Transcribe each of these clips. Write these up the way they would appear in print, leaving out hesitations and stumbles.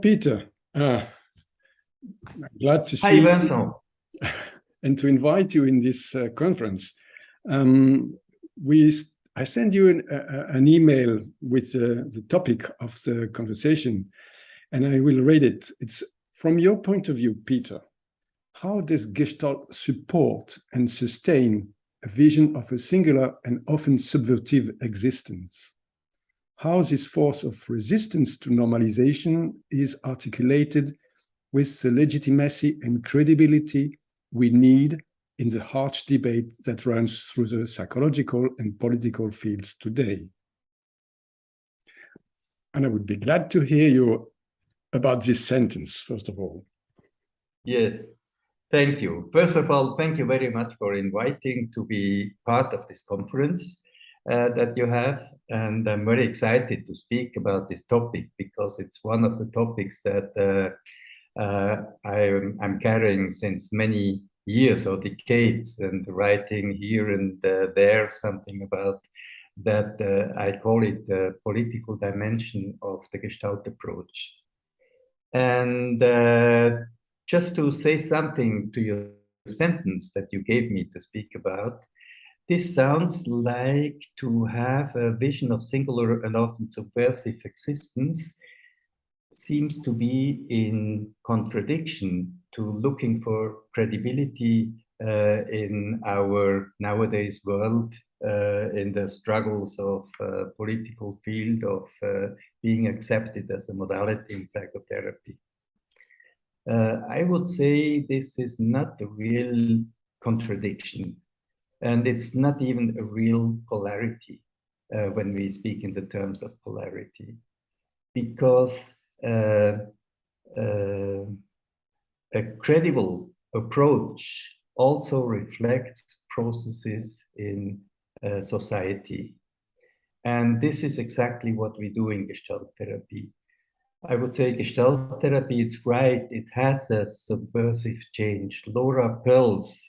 Peter, glad to see Hi, Vincent. and to invite you in this conference. I sent you an email with the topic of the conversation, and I will read it. It's from your point of view, Peter. How does Gestalt support and sustain a vision of a singular and often subversive existence? How this force of resistance to normalization is articulated with the legitimacy and credibility we need in the harsh debate that runs through the psychological and political fields today. And I would be glad to hear you about this sentence, first of all. Yes, thank you. First of all, thank you very much for inviting to be part of this conference that you have. And I'm very excited to speak about this topic because it's one of the topics that I'm carrying since many years or decades, and writing here and there something about that. I call it the political dimension of the Gestalt approach. And just to say something to your sentence that you gave me to speak about, this sounds like to have a vision of singular and often subversive existence seems to be in contradiction to looking for credibility in our nowadays world, in the struggles of political field of being accepted as a modality in psychotherapy. I would say this is not a real contradiction, and it's not even a real polarity when we speak in the terms of polarity, because a credible approach also reflects processes in society. And this is exactly what we do in Gestalt therapy. I would say Gestalt therapy, it's right, it has a subversive change. Laura Pearls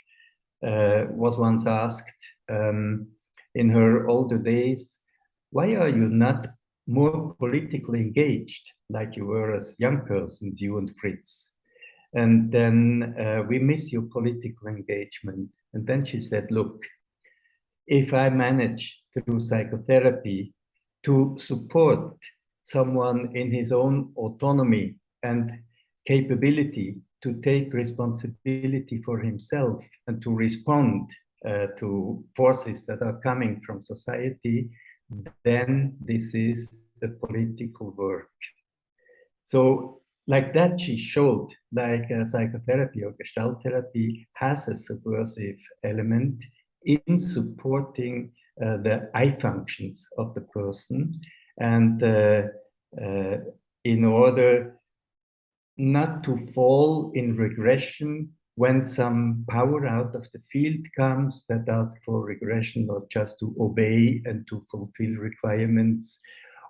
was once asked in her older days, why are you not more politically engaged like you were as young persons, you and Fritz? And then we miss your political engagement. And then she said, look, if I manage through psychotherapy to support someone in his own autonomy and capability to take responsibility for himself and to respond to forces that are coming from society, then this is the political work. So like that, she showed like psychotherapy or Gestalt therapy has a subversive element in supporting the I functions of the person, and in order not to fall in regression when some power out of the field comes that asks for regression or just to obey and to fulfill requirements,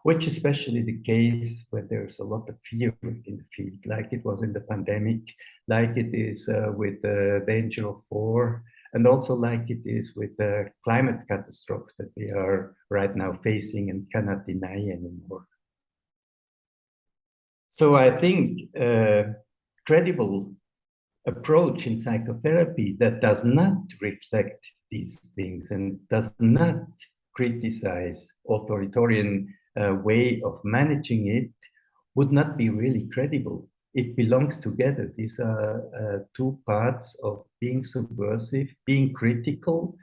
which is especially the case when there's a lot of fear in the field, like it was in the pandemic, like it is with the danger of war, and also like it is with the climate catastrophe that we are right now facing and cannot deny anymore. So I think credible approach in psychotherapy that does not reflect these things and does not criticize authoritarian way of managing it would not be really credible. It belongs together. These are two parts of being subversive, being critical,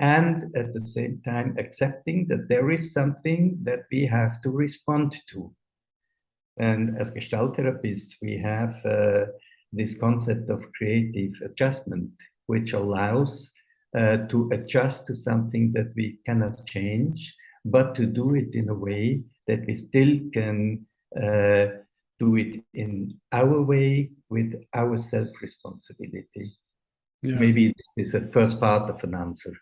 and at the same time accepting that there is something that we have to respond to. And as Gestalt therapists, we have this concept of creative adjustment, which allows to adjust to something that we cannot change, but to do it in a way that we still can do it in our way with our self-responsibility. Yeah. Maybe this is the first part of an answer.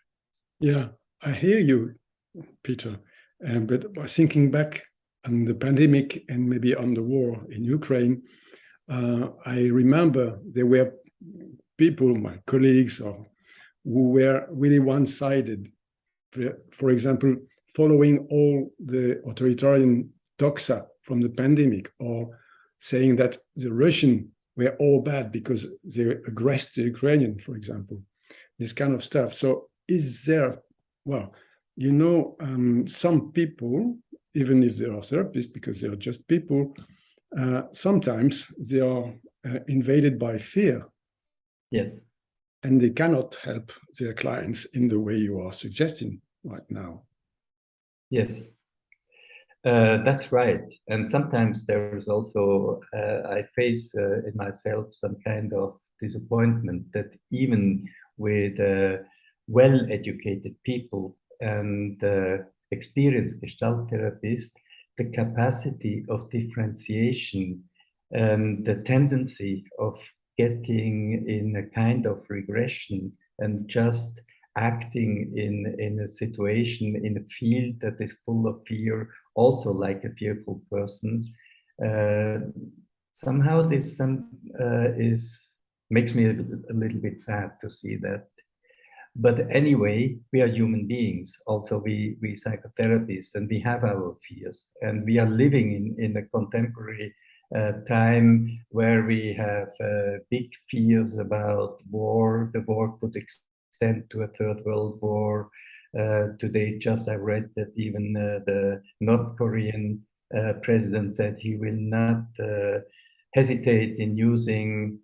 Yeah, I hear you, Peter. But by thinking back on the pandemic and maybe on the war in Ukraine, I remember there were people, my colleagues, who were really one-sided. For example, following all the authoritarian doxa from the pandemic, or saying that the Russian were all bad because they aggressed the Ukrainian, for example, this kind of stuff. So is there, well, you know, some people, even if they are therapists, because they are just people, sometimes they are invaded by fear. Yes. And they cannot help their clients in the way you are suggesting right now. Yes, that's right. And sometimes there is also, I face in myself some kind of disappointment that even with well-educated people and experienced Gestalt therapists, the capacity of differentiation and the tendency of getting in a kind of regression and just acting in a situation, in a field that is full of fear, also like a fearful person. Somehow this makes me a little bit sad to see that. But anyway, we are human beings. Also, we psychotherapists, and we have our fears, and we are living in a contemporary time where we have big fears about war. The war could extend to a third world war. Today, just I read that even the North Korean president said he will not hesitate in using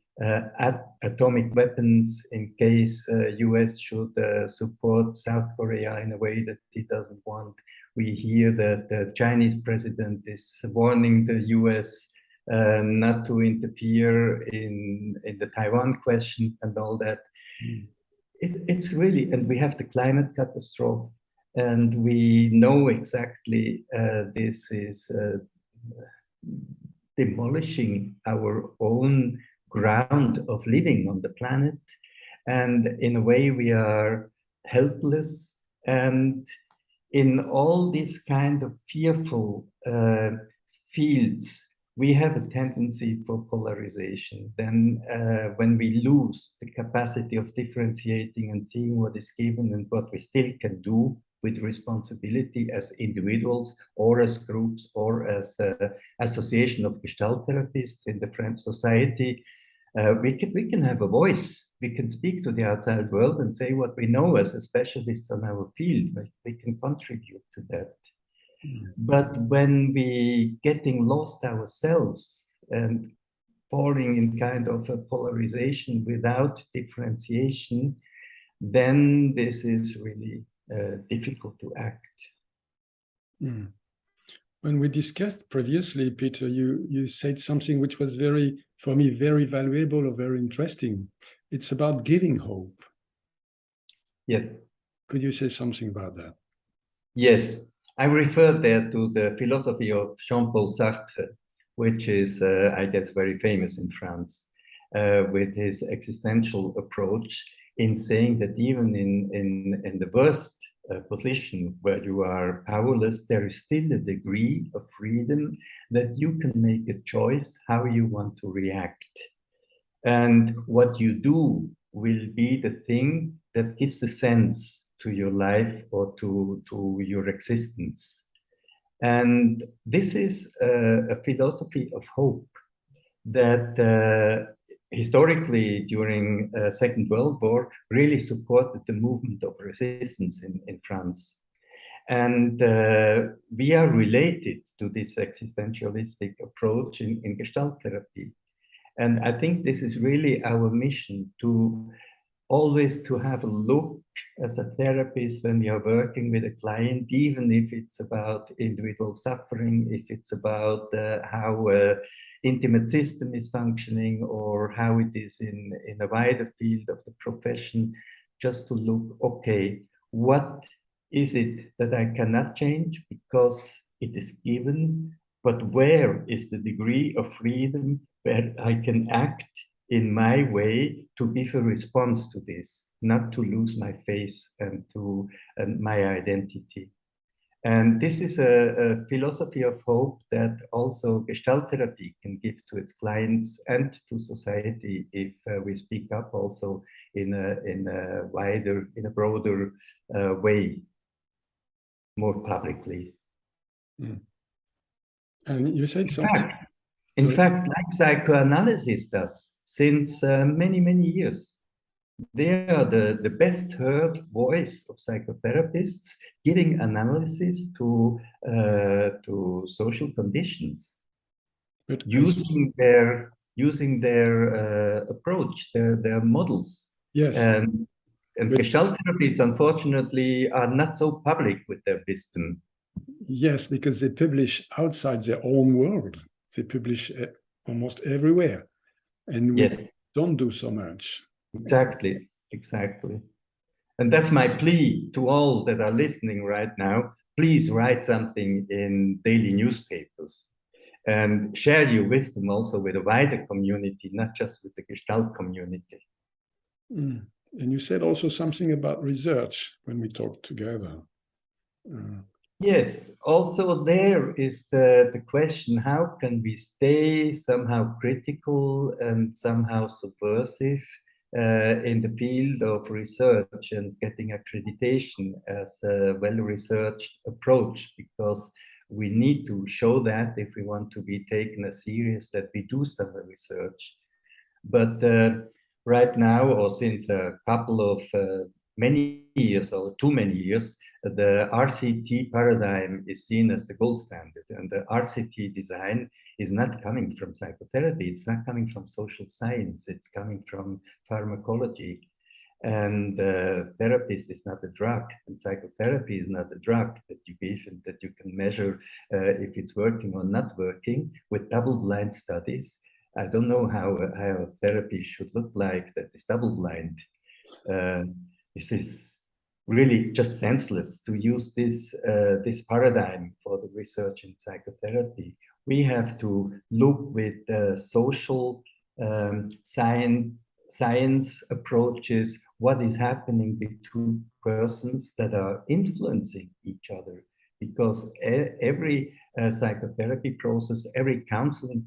atomic weapons in case US should support South Korea in a way that he doesn't want. We hear that the Chinese president is warning the US not to interfere in the Taiwan question and all that. It's really, and we have the climate catastrophe, and we know exactly this is demolishing our own ground of living on the planet, and in a way we are helpless. And in all these kind of fearful fields, we have a tendency for polarization. Then when we lose the capacity of differentiating and seeing what is given and what we still can do with responsibility as individuals or as groups or as association of Gestalt therapists in the French society, we can have a voice. We can speak to the outside world and say what we know as a specialist on our field. We can contribute to that. But when we getting lost ourselves and falling in kind of a polarization without differentiation, then this is really difficult to act. When we discussed previously, Peter, you said something which was for me, very valuable or very interesting. It's about giving hope. Yes. Could you say something about that? Yes. I refer there to the philosophy of Jean-Paul Sartre, which is, I guess, very famous in France, with his existential approach in saying that even in the worst position where you are powerless, there is still a degree of freedom that you can make a choice how you want to react. And what you do will be the thing that gives a sense to your life or to your existence. And this is a philosophy of hope that historically during Second World War really supported the movement of resistance in France. And we are related to this existentialistic approach in Gestalt therapy. And I think this is really our mission, to always to have a look as a therapist when we are working with a client, even if it's about individual suffering, if it's about how intimate system is functioning or how it is in a wider field of the profession, just to look, okay, what is it that I cannot change because it is given, but where is the degree of freedom where I can act in my way to give a response to this, not to lose my face and to my identity. And this is a philosophy of hope that also Gestalt therapy can give to its clients and to society if we speak up also in a wider, in a broader way, more publicly. And you said something. In fact, like psychoanalysis does since many, many years. They are the best heard voice of psychotherapists giving analysis to social conditions, but using their approach, their models. Yes. And Gestalt therapies, unfortunately, are not so public with their wisdom. Yes, because they publish outside their own world. They publish almost everywhere. And we don't do so much. Exactly. And that's my plea to all that are listening right now. Please write something in daily newspapers and share your wisdom also with a wider community, not just with the Gestalt community. And you said also something about research when we talked together. Yes, also there is the question, how can we stay somehow critical and somehow subversive in the field of research and getting accreditation as a well-researched approach, because we need to show that if we want to be taken as serious that we do some research. But right now, or since a couple of many years or too many years, the RCT paradigm is seen as the gold standard, and the RCT design is not coming from psychotherapy, it's not coming from social science, it's coming from pharmacology. And therapist is not a drug, and psychotherapy is not a drug that you give and that you can measure if it's working or not working with double-blind studies. I don't know how a therapy should look like that is double-blind. This is really just senseless to use this paradigm for the research in psychotherapy. We have to look with social science approaches, what is happening between persons that are influencing each other. Because every psychotherapy process, every counseling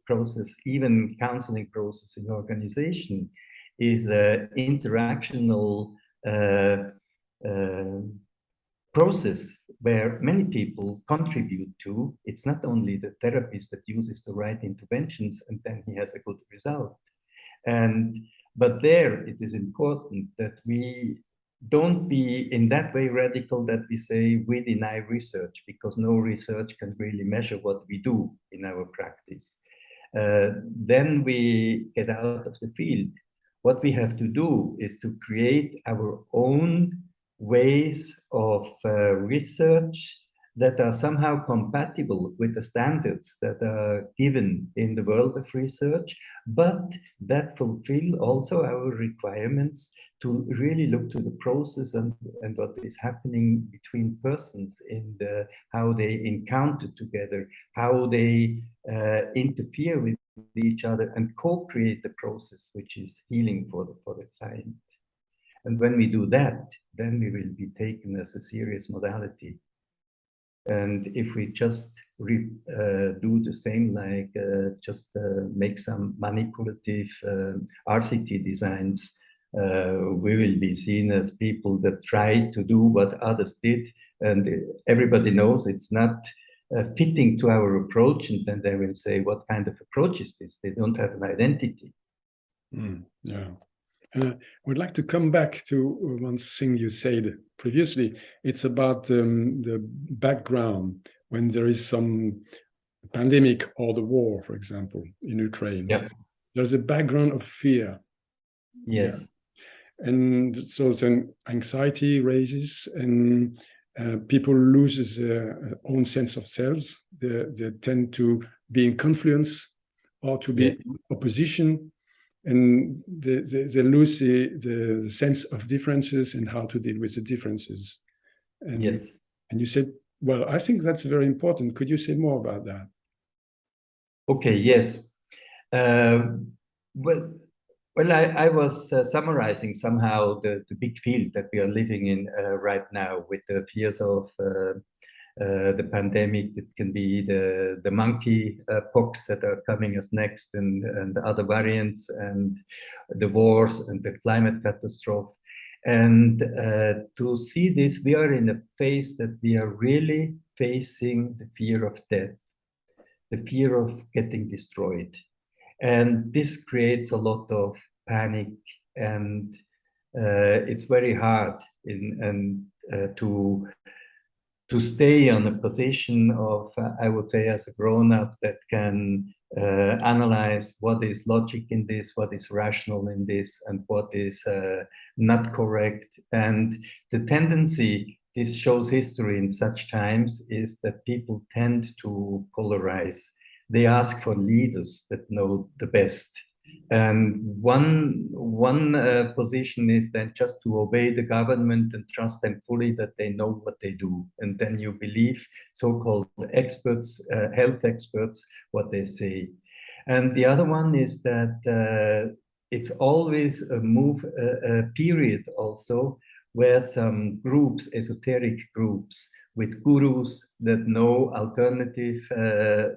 process, even counseling process in organization is an interactional process where many people contribute to. It's not only the therapist that uses the right interventions and then he has a good result. But there it is important that we don't be in that way radical that we say we deny research, because no research can really measure what we do in our practice. Then we get out of the field. What we have to do is to create our own ways of research that are somehow compatible with the standards that are given in the world of research, but that fulfill also our requirements to really look to the process and what is happening between persons in how they encounter together, how they interfere with each other and co-create the process which is healing for the client. And when we do that, then we will be taken as a serious modality. And if we just do the same, like just make some manipulative RCT designs, we will be seen as people that try to do what others did, and everybody knows it's not fitting to our approach, and then they will say, what kind of approach is this? They don't have an identity. Yeah. I would like to come back to one thing you said previously. It's about the background when there is some pandemic or the war, for example, in Ukraine. Yeah. There's a background of fear. Yes. Yeah. And so then anxiety raises and people lose their own sense of selves. They tend to be in confluence or to be in opposition. And they lose the sense of differences and how to deal with the differences. And, yes. And you said, well, I think that's very important. Could you say more about that? Okay, yes. Well, I was summarizing somehow the big field that we are living in right now with the fears of the pandemic. It can be the monkey pox that are coming as next, and other variants, and the wars and the climate catastrophe. And to see this, we are in a phase that we are really facing the fear of death. the fear of getting destroyed. And this creates a lot of panic, and it's very hard to stay on a position of, I would say, as a grown-up that can analyze what is logic in this, what is rational in this, and what is not correct. And the tendency, this shows history in such times, is that people tend to polarize. They ask for leaders that know the best. And one position is then just to obey the government and trust them fully that they know what they do. And then you believe so-called experts, health experts, what they say. And the other one is that it's always a period also where some groups, esoteric groups with gurus that know alternative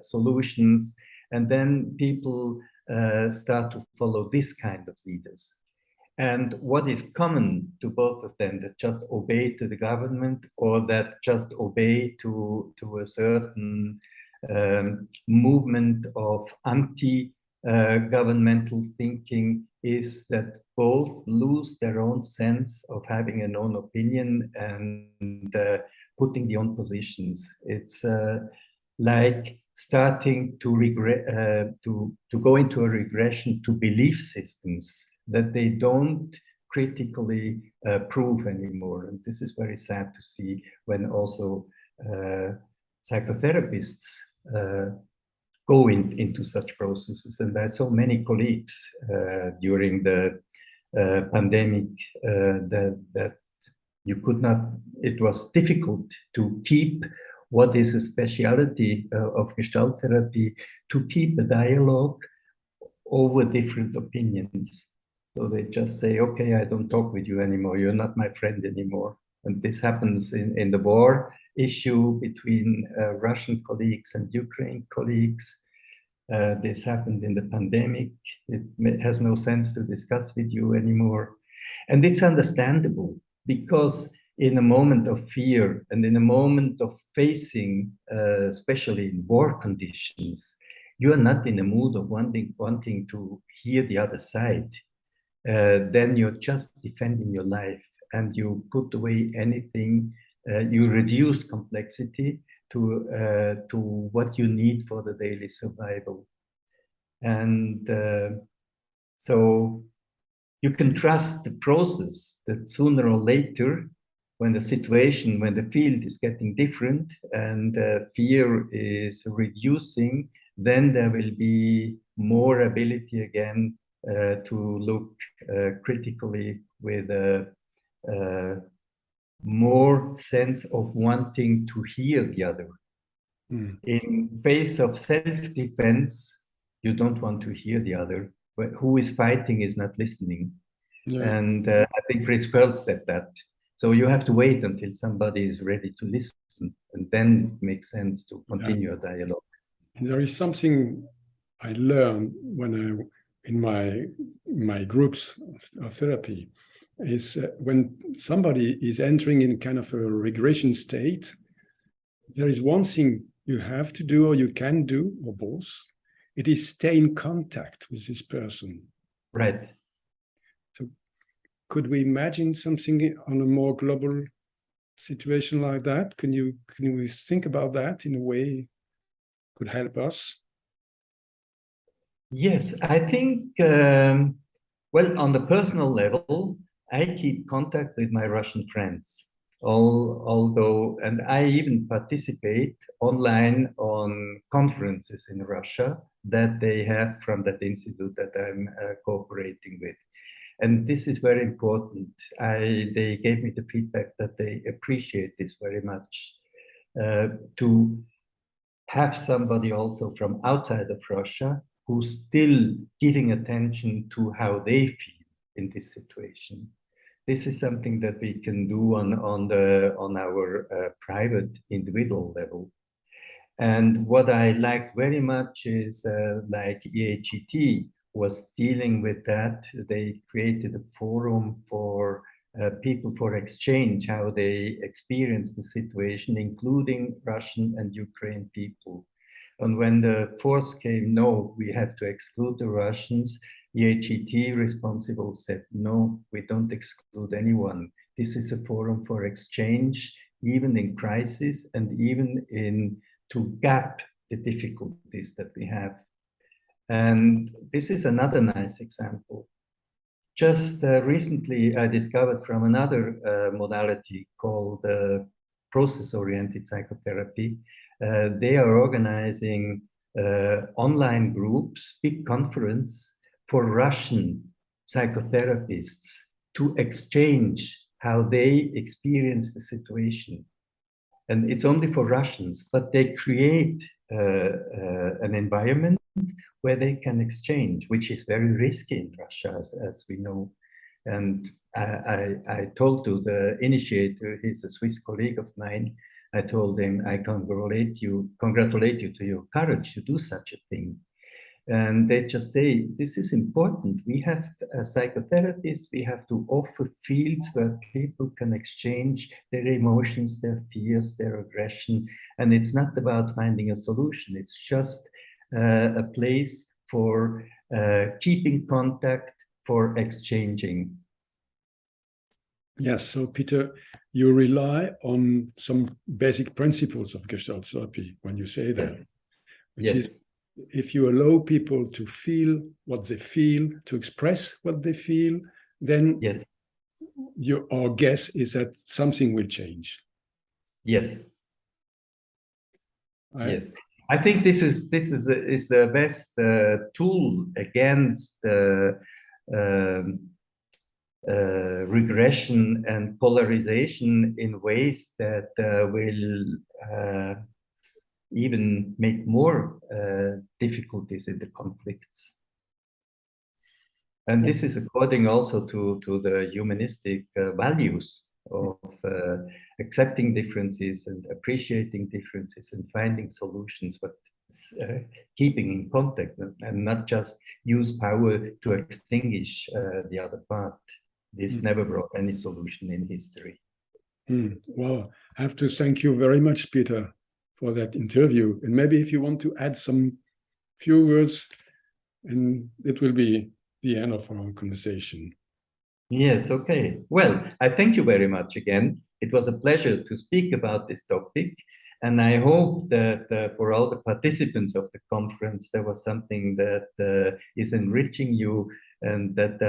solutions, and then people start to follow this kind of leaders. And what is common to both of them, that just obey to the government or that just obey to a certain movement of anti-governmental thinking, is that both lose their own sense of having an own opinion and putting the own positions. It's like starting to go into a regression to belief systems that they don't critically prove anymore. And this is very sad to see when also psychotherapists go into such processes. And I saw many colleagues during the pandemic that you could not, it was difficult to keep what is a speciality of Gestalt therapy, to keep a dialogue over different opinions. So they just say, okay, I don't talk with you anymore. You're not my friend anymore. And this happens in the war issue between Russian colleagues and Ukraine colleagues. This happened in the pandemic. It has no sense to discuss with you anymore. And it's understandable, because in a moment of fear and in a moment of facing, especially in war conditions, you are not in a mood of wanting to hear the other side. Then you're just defending your life, and you put away anything. You reduce complexity to what you need for the daily survival. And so you can trust the process that sooner or later, when the situation, when the field is getting different and fear is reducing, then there will be more ability again to look critically with a more sense of wanting to hear the other. In face of self-defense, you don't want to hear the other. But who is fighting is not listening. Yeah. And I think Fritz Perls said that. So you have to wait until somebody is ready to listen, and then it makes sense to continue a dialogue. And there is something I learned when in my groups of therapy, is when somebody is entering in kind of a regression state, there is one thing you have to do, or you can do, or both. It is stay in contact with this person. Right. So could we imagine something on a more global situation like that? Can we think about that in a way could help us? Yes, I think, well, on the personal level, I keep contact with my Russian friends, although, and I even participate online on conferences in Russia that they have from that institute that I'm cooperating with. And this is very important. They gave me the feedback that they appreciate this very much, to have somebody also from outside of Russia who's still giving attention to how they feel in this situation. This is something that we can do on our private individual level. And what I liked very much is like EAGT was dealing with that. They created a forum for people for exchange, how they experience the situation, including Russian and Ukraine people. And when the force came, no, we have to exclude the Russians, the HET responsible said, no, we don't exclude anyone. This is a forum for exchange, even in crisis and even to gap the difficulties that we have. And this is another nice example. Just recently, I discovered from another modality called process-oriented psychotherapy. They are organizing online groups, big conference for Russian psychotherapists to exchange how they experience the situation. And it's only for Russians, but they create an environment where they can exchange, which is very risky in Russia, as we know. And I told to the initiator, he's a Swiss colleague of mine, I told him, I congratulate you to your courage to do such a thing. And they just say, this is important. We have psychotherapists, we have to offer fields where people can exchange their emotions, their fears, their aggression. And it's not about finding a solution. It's just a place for keeping contact, for exchanging. Yes, so Peter, you rely on some basic principles of Gestalt therapy when you say that. Yes. Which Yes. is, if you allow people to feel what they feel, to express what they feel, then yes. Our guess is that something will change. Yes. Yes. I think this is the best tool against regression and polarization in ways that will even make more difficulties in the conflicts. And this is according also to the humanistic values of accepting differences and appreciating differences and finding solutions, but keeping in contact and not just use power to extinguish the other part. This never brought any solution in history. Well, I have to thank you very much, Peter, for that interview. And maybe if you want to add some few words, and it will be the end of our conversation. Yes, okay. Well, I thank you very much again. It was a pleasure to speak about this topic. And I hope that for all the participants of the conference, there was something that is enriching you and that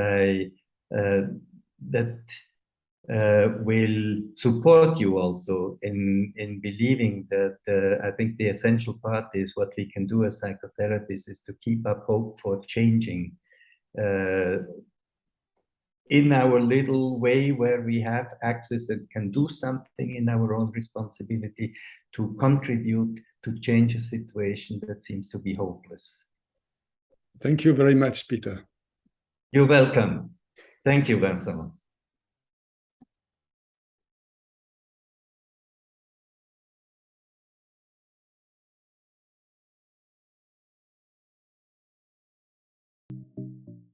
will support you also in believing that I think the essential part is what we can do as psychotherapists is to keep up hope for changing in our little way where we have access and can do something in our own responsibility to contribute to change a situation that seems to be hopeless. Thank you very much, Peter. You're welcome. Thank you, Vincent.